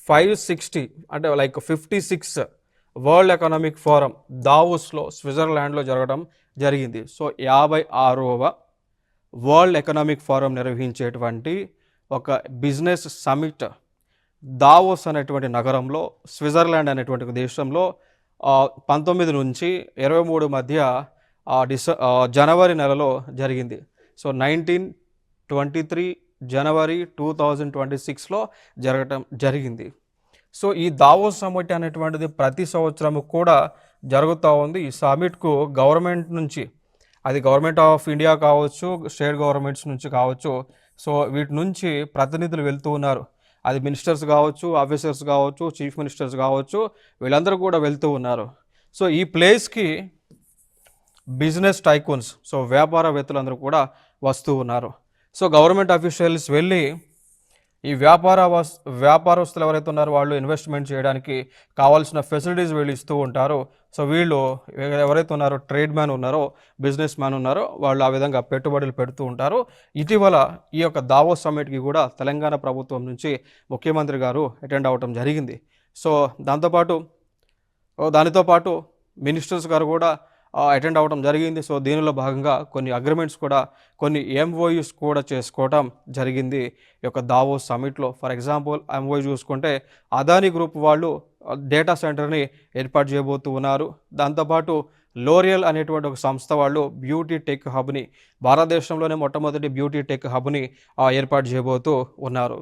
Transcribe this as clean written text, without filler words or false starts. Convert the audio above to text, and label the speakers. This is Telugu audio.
Speaker 1: 560 అంటే లైక్ 56 వరల్డ్ ఎకనామిక్ ఫోరం దావోస్లో స్విట్జర్లాండ్లో జరగడం జరిగింది. సో 56వ వరల్డ్ ఎకనామిక్ ఫోరం నిర్వహించేటువంటి ఒక బిజినెస్ సమిట్ దావోస్ అనేటువంటి నగరంలో స్విట్జర్లాండ్ అనేటువంటి దేశంలో 19 నుంచి 23 మధ్య జనవరి నెలలో జరిగింది. సో 1923 జనవరి 2026లో జరగటం జరిగింది. సో ఈ దావోస్ సమిట్ అనేటువంటిది ప్రతి సంవత్సరం కూడా జరుగుతూ ఉంది. ఈ సమిట్కు గవర్నమెంట్ నుంచి, అది గవర్నమెంట్ ఆఫ్ ఇండియా కావచ్చు, స్టేట్ గవర్నమెంట్స్ నుంచి కావచ్చు, సో వీటి నుంచి ప్రతినిధులు వెళ్తూ ఉన్నారు. అది మినిస్టర్స్ కావచ్చు, ఆఫీసర్స్ కావచ్చు, చీఫ్ మినిస్టర్స్ కావచ్చు, వీళ్ళందరూ కూడా వెళ్తూ ఉన్నారు. సో ఈ ప్లేస్కి బిజినెస్ టైకూన్స్, సో వ్యాపారవేత్తలందరూ కూడా వస్తూ ఉన్నారు. సో గవర్నమెంట్ అఫీషియల్స్ వెళ్ళి ఈ వ్యాపారస్తులు ఎవరైతే ఉన్నారో వాళ్ళు ఇన్వెస్ట్మెంట్ చేయడానికి కావాల్సిన ఫెసిలిటీస్ వీళ్ళు ఇస్తూ ఉంటారు. సో వీళ్ళు ఎవరైతే ఉన్నారో ట్రేడ్ మ్యాన్ ఉన్నారో, బిజినెస్ మ్యాన్ ఉన్నారో వాళ్ళు ఆ విధంగా పెట్టుబడులు పెడుతూ ఉంటారు. ఇటీవల ఈ యొక్క దావోస్ సమ్మిట్కి కూడా తెలంగాణ ప్రభుత్వం నుంచి ముఖ్యమంత్రి గారు అటెండ్ అవ్వటం జరిగింది. సో దానితో పాటు మినిస్టర్స్ గారు కూడా అటెండ్ అవ్వడం జరిగింది. సో దీనిలో భాగంగా కొన్ని అగ్రిమెంట్స్ కూడా, కొన్ని MOUs కూడా చేసుకోవడం జరిగింది ఈ యొక్క దావోస్ సమిట్లో. ఫర్ ఎగ్జాంపుల్ MOU చూసుకుంటే అదానీ గ్రూప్ వాళ్ళు డేటా సెంటర్ని ఏర్పాటు చేయబోతూ ఉన్నారు. దాంతోపాటు లోరియల్ అనేటువంటి ఒక సంస్థ వాళ్ళు బ్యూటీ టెక్ హబ్ని, భారతదేశంలోనే మొట్టమొదటి బ్యూటీ టెక్ హబ్ని ఏర్పాటు చేయబోతూ ఉన్నారు.